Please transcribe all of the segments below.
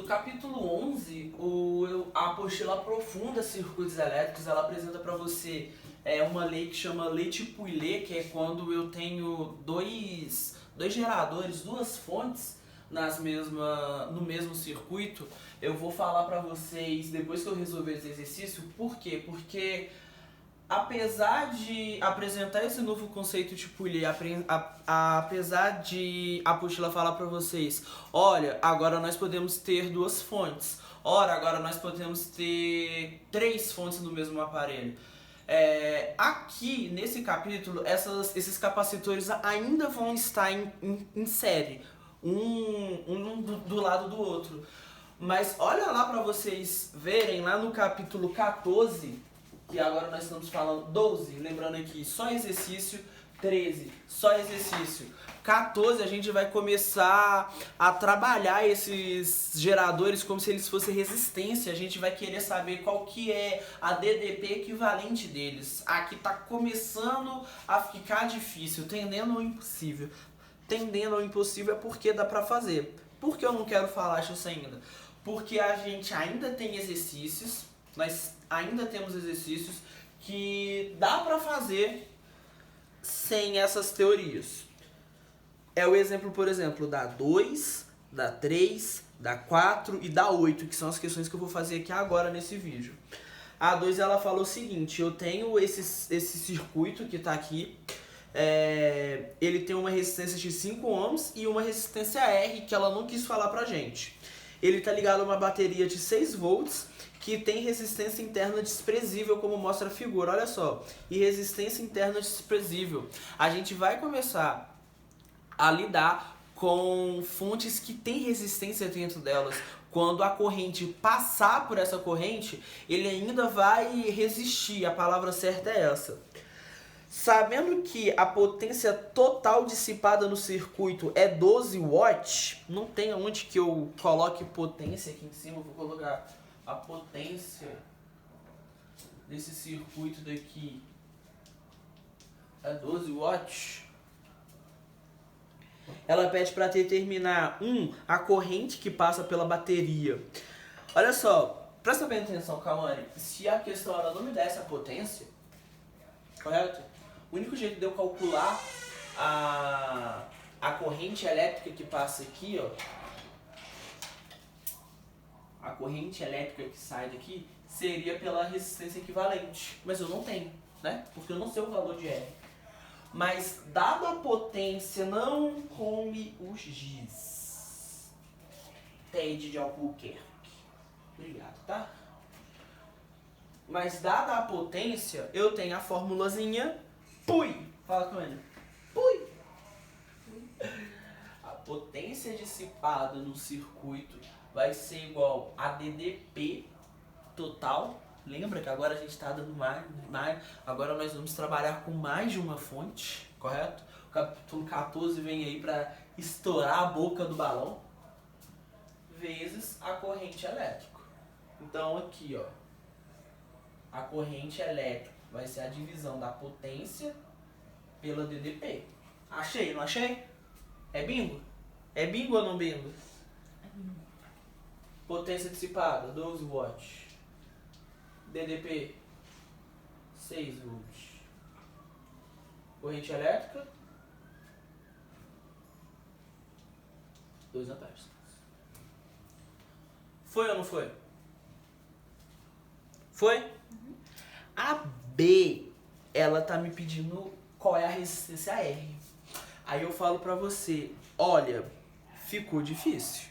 capítulo 11, a apostila aprofunda circuitos elétricos. Ela apresenta para você uma lei que chama lei de Pouillet, que é quando eu tenho dois geradores, duas fontes no mesmo circuito. Eu vou falar para vocês depois que eu resolver esse exercício. Por quê? Porque apesar de apresentar esse novo conceito de Pouillet, apesar de a apostila falar para vocês, olha, agora nós podemos ter duas fontes, ora, agora nós podemos ter três fontes no mesmo aparelho. Aqui, nesse capítulo, esses capacitores ainda vão estar em série, um do lado do outro. Mas olha lá para vocês verem, lá no capítulo 14, que agora nós estamos falando 12, lembrando aqui, só exercício, 13, só exercício, 14 a gente vai começar a trabalhar esses geradores como se eles fossem resistência. A gente vai querer saber qual que é a DDP equivalente deles. Aqui tá começando a ficar difícil, tendendo ao impossível. Tendendo ao impossível é porque dá pra fazer. Por que eu não quero falar isso ainda? Porque a gente ainda tem exercícios, nós ainda temos exercícios que dá pra fazer sem essas teorias. É o exemplo, por exemplo, da 2, da 3, da 4 e da 8, que são as questões que eu vou fazer aqui agora nesse vídeo. A 2 ela falou o seguinte: eu tenho esse circuito que está aqui, ele tem uma resistência de 5 ohms e uma resistência R que ela não quis falar pra gente. Ele está ligado a uma bateria de 6 volts que tem resistência interna desprezível, como mostra a figura, olha só. E resistência interna desprezível. A gente vai começar a lidar com fontes que têm resistência dentro delas. Quando a corrente passar por essa corrente, ele ainda vai resistir. A palavra certa é essa. Sabendo que a potência total dissipada no circuito é 12 watts, não tem onde que eu coloque potência aqui em cima. Eu vou colocar a potência desse circuito daqui é 12 watts. Ela pede para determinar a corrente que passa pela bateria. Olha só, presta bem atenção, Cauane. Se a questão ela não me desse a potência, correto? O único jeito de eu calcular a corrente elétrica que passa aqui, ó, a corrente elétrica que sai daqui seria pela resistência equivalente. Mas eu não tenho, né? Porque eu não sei o valor de R. Mas, dada a potência, não come o giz. Ted de Albuquerque. Obrigado, tá? Mas, dada a potência, eu tenho a formulazinha PUI. Fala com ele. PUI. A potência dissipada no circuito vai ser igual a DDP total. Lembra que agora a gente está dando mais, agora nós vamos trabalhar com mais de uma fonte, correto? O capítulo 14 vem aí para estourar a boca do balão, vezes a corrente elétrica. Então aqui, ó, a corrente elétrica vai ser a divisão da potência pela DDP. Achei, não achei? É bingo? É bingo ou não bingo? Potência dissipada, 12 watts. DDP, 6 volts. Corrente elétrica, 2 amperes. Foi ou não foi? Foi? Uhum. A B, ela tá me pedindo qual é a resistência R. Aí eu falo pra você, olha, ficou difícil.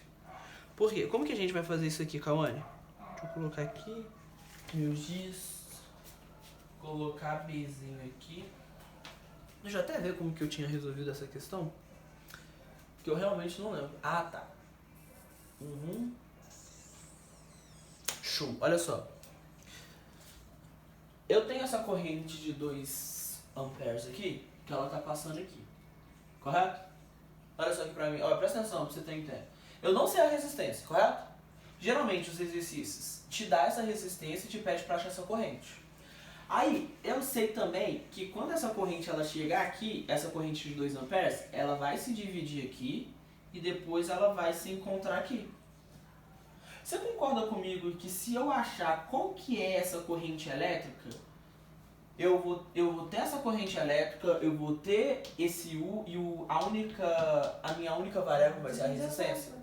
Por quê? Como que a gente vai fazer isso aqui, Cauane? Deixa eu colocar aqui meu giz, colocar Bzinho aqui. Deixa eu até ver como que eu tinha resolvido essa questão, que eu realmente não lembro. Ah, tá. Show. Olha só. Eu tenho essa corrente de 2 amperes aqui, que ela tá passando aqui. Correto? Olha só aqui pra mim. Olha, presta atenção pra você ter ideia. Eu não sei a resistência, correto? Geralmente os exercícios te dá essa resistência e te pede para achar essa corrente. Aí, eu sei também que quando essa corrente ela chegar aqui, essa corrente de 2 amperes, ela vai se dividir aqui e depois ela vai se encontrar aqui. concorda comigo que se eu achar qual que é essa corrente elétrica, eu vou ter essa corrente elétrica, eu vou ter esse U e a minha única variável vai ser a resistência?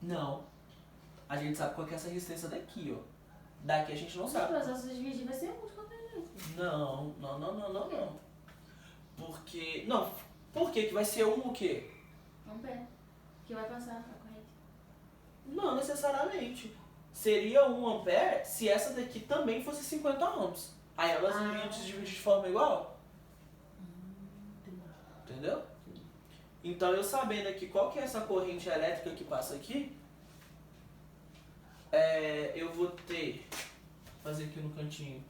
Não. A gente sabe qual que é essa resistência daqui, ó. Daqui a gente não sabe. Mas se dividir vai ser 1 de qualquer jeito. Não. Porque... Não. Por que vai ser o quê? Ampere. Que vai passar a corrente. Não necessariamente. Seria 1 ampere se essa daqui também fosse 50 ohms. Aí elas iriam se dividir de forma igual. Entendeu? Então eu sabendo aqui qual que é essa corrente elétrica que passa aqui, eu vou ter... Fazer aqui no cantinho.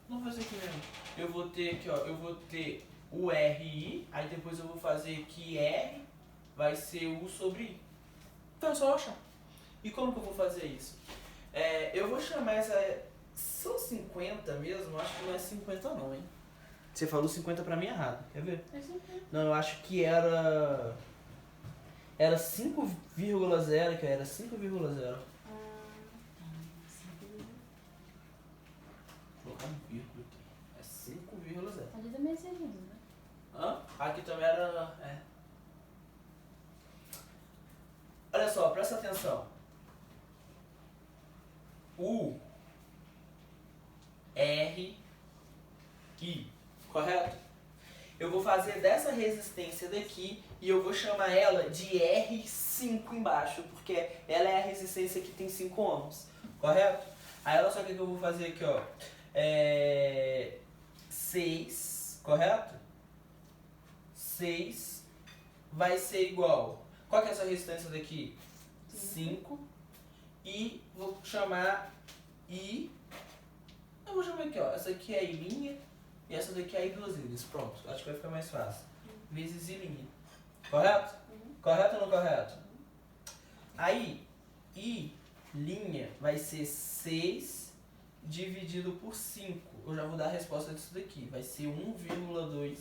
Não fazer aqui mesmo. Eu vou ter aqui, ó. Eu vou ter o RI, aí depois eu vou fazer que R vai ser U sobre I. Então é só achar. E como que eu vou fazer isso? Eu vou chamar essa... São 50 mesmo? Acho que não é 50 não, hein? Você falou 50 pra mim errado, quer ver? É 50. Não, eu acho que era 5,0, que era 5,0. Vou colocar um vírgula aqui. É 5,0. Ali também é segundo, né? Hã? Aqui também era... Olha só, presta atenção. U, R, I, correto? Eu vou fazer dessa resistência daqui e eu vou chamar ela de R5 embaixo, porque ela é a resistência que tem 5 ohms, correto? Aí olha só o que eu vou fazer aqui, ó. 6, correto? 6 vai ser igual... Qual que é essa resistência daqui? 5. E vou chamar I... Eu vou chamar aqui, ó. Essa aqui é I' e essa daqui é I duas vezes. Pronto, acho que vai ficar mais fácil. Vezes I'. Correto? Correto ou não correto? Aí, I' vai ser 6 dividido por 5. Eu já vou dar a resposta disso daqui. Vai ser 1,2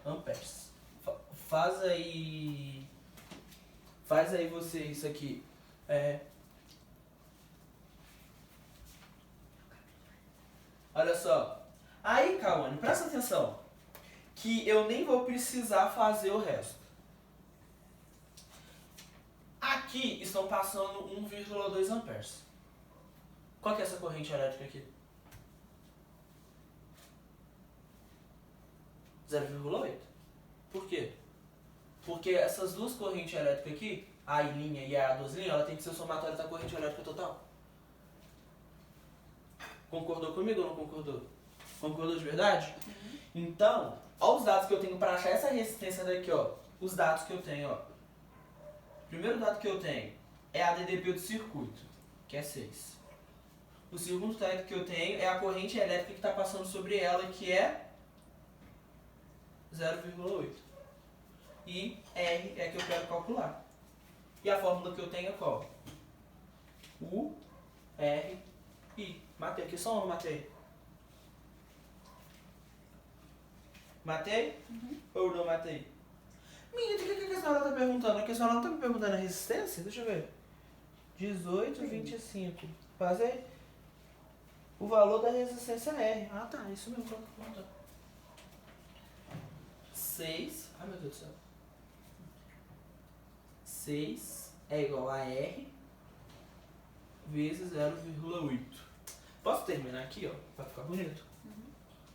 amperes. Faz aí você isso aqui. Olha só. Aí, Cauane, presta atenção. Que eu nem vou precisar fazer o resto. Aqui estão passando 1,2 amperes. Qual que é essa corrente elétrica aqui? 0,8. Por quê? Porque essas duas correntes elétricas aqui, a I' e a A2', ela tem que ser o somatório da corrente elétrica total. Concordou comigo ou não concordou? Concordou de verdade? Então, olha os dados que eu tenho para achar essa resistência daqui, ó. Os dados que eu tenho, ó. O primeiro dado que eu tenho é a DDP do circuito, que é 6. O segundo dado que eu tenho é a corrente elétrica que está passando sobre ela, que é 0,8. E R é que eu quero calcular. E a fórmula que eu tenho é qual? U, R, I. Matei aqui só ou não matei? Matei? Ou não matei? Menina, o que a questão está perguntando? A questão não está me perguntando a resistência? Deixa eu ver. 18,25. Passei? O valor da resistência é R. Ah, tá. Isso mesmo que eu tô perguntando. 6. Ai, meu Deus do céu. 6 é igual a R vezes 0,8. Posso terminar aqui, ó? Pra ficar bonito?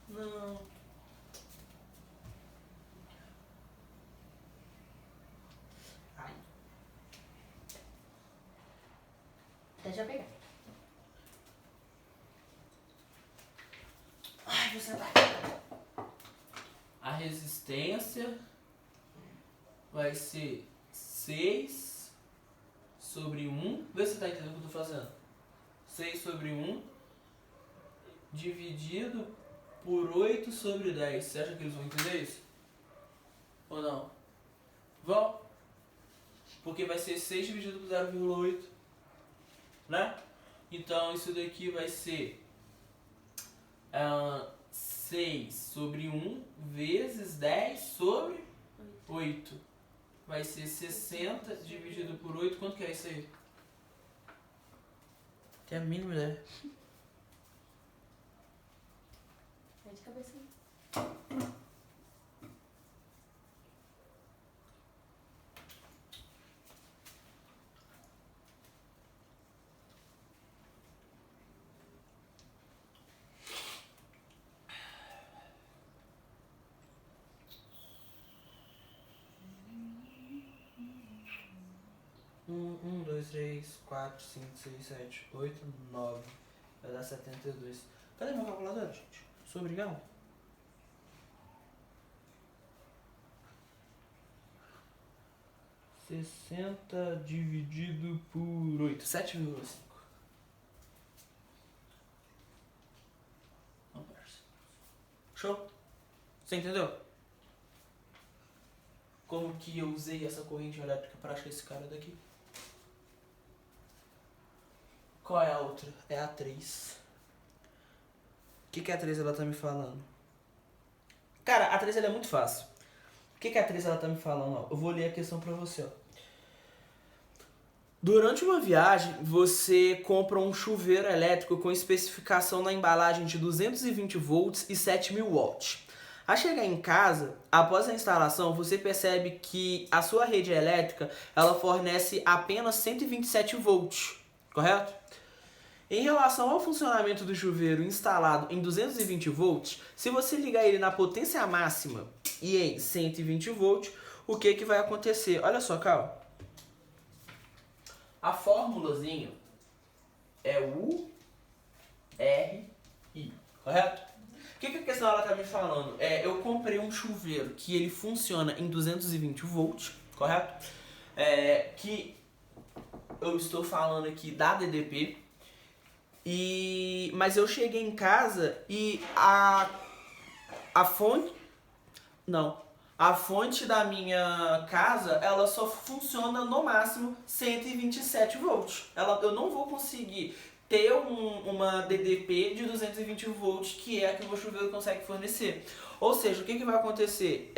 Não. Ai. Deixa eu pegar. Ai, vou sentar. A resistência vai ser 6 sobre 1. Vê se você tá entendendo o que eu tô fazendo. 6 sobre 1 dividido por 8 sobre 10. Você acha que eles vão entender isso? Ou não? Vão? Porque vai ser 6 dividido por 0,8. Né? Então isso daqui vai ser 6 sobre 1 vezes 10 sobre 8. Vai ser 60 dividido por 8. Quanto que é isso aí? Tem a mínima ideia. Vai de cabeça aí. Um, dois, três, quatro, cinco, seis, sete, oito, 9. Vai dar 72. Cadê meu calculador, gente? Sou obrigado? Sessenta dividido por 8. 7,5. Show? Você entendeu? Como que eu usei essa corrente elétrica para achar esse cara daqui? Qual é a outra? É a 3. O que a 3 ela tá me falando? Cara, a 3 ela é muito fácil. O que a 3 ela tá me falando? Ó, eu vou ler a questão pra você. Ó. Durante uma viagem, você compra um chuveiro elétrico com especificação na embalagem de 220 volts e 7.000 watts. Ao chegar em casa, após a instalação, você percebe que a sua rede elétrica ela fornece apenas 127 volts, correto? Em relação ao funcionamento do chuveiro instalado em 220 volts, se você ligar ele na potência máxima e em 120 volts, o que vai acontecer? Olha só, Cal. A formulazinha é U, R, I, correto? O que a questão ela tá me falando? Eu comprei um chuveiro que ele funciona em 220 volts, correto? Que eu estou falando aqui da DDP. Mas eu cheguei em casa e a fonte da minha casa, ela só funciona no máximo 127 volts. Eu não vou conseguir ter uma DDP de 220 volts, que é a que o meu chuveiro consegue fornecer. Ou seja, o que vai acontecer?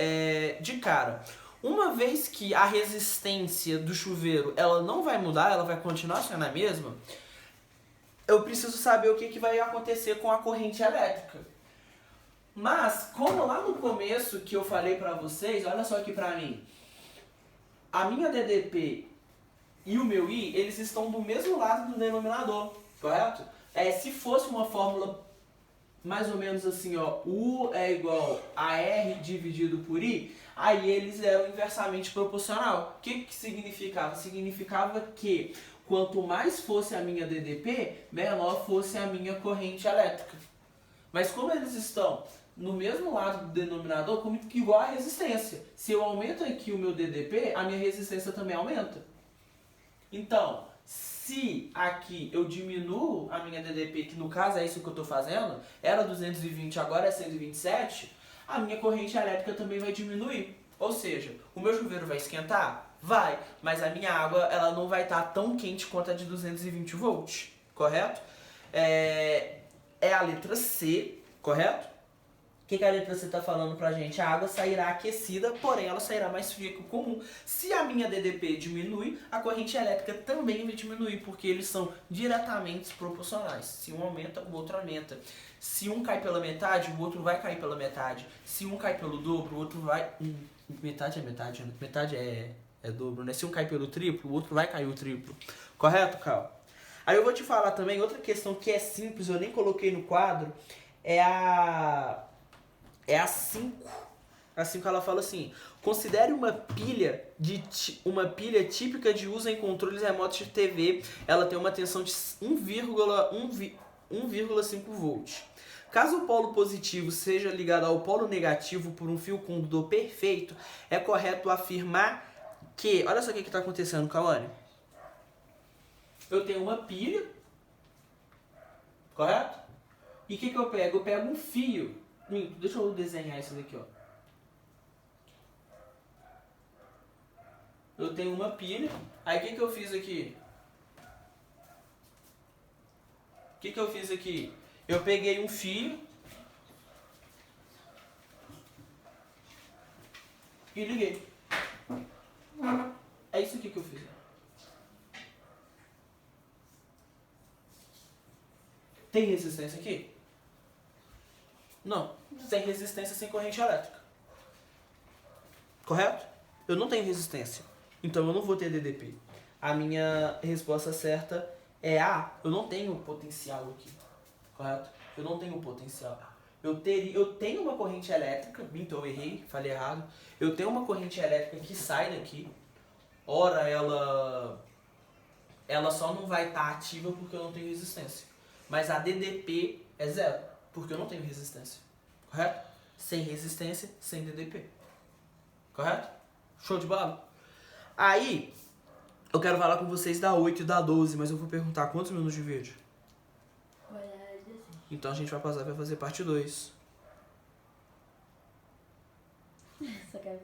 De cara, uma vez que a resistência do chuveiro ela não vai mudar, ela vai continuar sendo a mesma, eu preciso saber o que vai acontecer com a corrente elétrica. Mas, como lá no começo que eu falei pra vocês, olha só aqui pra mim. A minha DDP e o meu I, eles estão do mesmo lado do denominador, correto? Se fosse uma fórmula mais ou menos assim, ó, U é igual a R dividido por I, aí eles eram inversamente proporcional. O que significava? Significava que quanto mais fosse a minha DDP, menor fosse a minha corrente elétrica. Mas como eles estão no mesmo lado do denominador, como que igual a resistência. Se eu aumento aqui o meu DDP, a minha resistência também aumenta. Então, se aqui eu diminuo a minha DDP, que no caso é isso que eu estou fazendo, era 220, agora é 127, a minha corrente elétrica também vai diminuir. Ou seja, o meu chuveiro vai esquentar? Vai, mas a minha água ela não vai estar tão quente quanto a de 220 volts, correto? É a letra C, correto? O que a letra C está falando pra gente? A água sairá aquecida, porém ela sairá mais fria que o comum. Se a minha DDP diminui, a corrente elétrica também vai diminuir, porque eles são diretamente proporcionais. Se um aumenta, o outro aumenta. Se um cai pela metade, o outro vai cair pela metade. Se um cai pelo dobro, o outro vai... Metade é metade, metade é dobro, né? Se um cai pelo triplo, o outro vai cair o triplo. Correto, Cal? Aí eu vou te falar também, outra questão que é simples, eu nem coloquei no quadro, é a 5. A 5 ela fala assim: considere uma pilha típica de uso em controles remotos de TV. Ela tem uma tensão de 1,5 volts. Caso o polo positivo seja ligado ao polo negativo por um fio condutor perfeito, é correto afirmar que... Olha só o que está acontecendo, Cauane. Eu tenho uma pilha, correto? E o que eu pego? Eu pego um fio. Deixa eu desenhar isso daqui, ó. Eu tenho uma pilha. Aí o que eu fiz aqui? Eu peguei um fio e liguei. É isso aqui que eu fiz. Tem resistência aqui? Não. Sem resistência, sem corrente elétrica. Correto? Eu não tenho resistência. Então eu não vou ter DDP. A minha resposta certa é A. Eu não tenho potencial aqui. Correto? Eu não tenho potencial. Eu tenho uma corrente elétrica, então eu errei, falei errado. Eu tenho uma corrente elétrica que sai daqui. Ora, ela só não vai estar ativa porque eu não tenho resistência. Mas a DDP é zero, porque eu não tenho resistência. Correto? Sem resistência, sem DDP. Correto? Show de bola? Aí, eu quero falar com vocês da 8 e da 12, mas eu vou perguntar quantos minutos de vídeo? Vai dar 16. Então a gente vai passar para fazer parte 2. Só quero